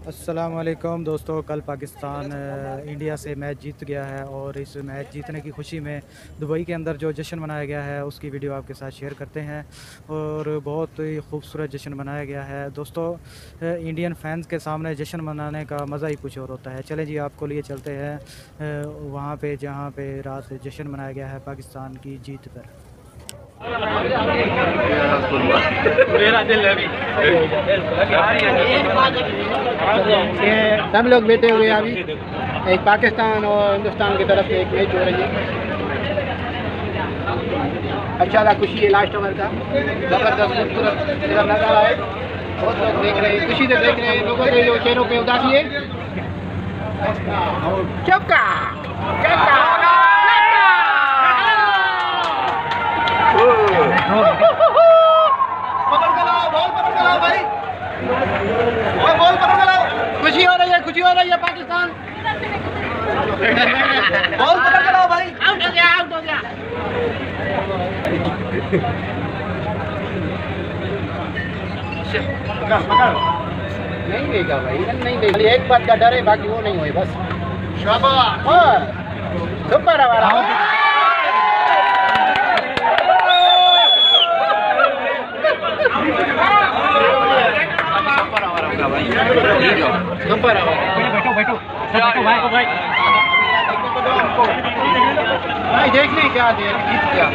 अस्सलाम वालेकुम दोस्तों, कल पाकिस्तान इंडिया से मैच जीत गया है और इस मैच जीतने की खुशी में दुबई के अंदर जो जश्न मनाया गया है उसकी वीडियो आपके साथ शेयर करते हैं। और बहुत ही खूबसूरत जश्न मनाया गया है दोस्तों। इंडियन फैंस के सामने जश्न मनाने का मज़ा ही कुछ और होता है। चलें जी, आपको लिए चलते हैं वहाँ पे जहाँ पे रात जश्न मनाया गया है पाकिस्तान की जीत पर। सब लोग बैठे हुए हैं अभी। एक पाकिस्तान और हिंदुस्तान की तरफ से एक मैच हो रही है। अच्छा था, खुशी है लास्ट ओवर का, जबरदस्त खूबसूरत नज़ारा है। बहुत लोग देख रहे हैं, खुशी से देख रहे हैं। लोगों के जो चेहरों पे उदासी है। चौका चौका खुशी हो रही है, खुशी हो रही है। पाकिस्तान बॉल पकड़ के लाओ भाई। आउट हो गया, आउट हो गया। नहीं देगा भाई, नहीं देगा। एक बात का डर है, बाकी वो नहीं हुए बस। शाबाश, सुपर हमारा। सुपर बैठो बैठो बैठो भाई भाई देख नहीं क्या जीत गया।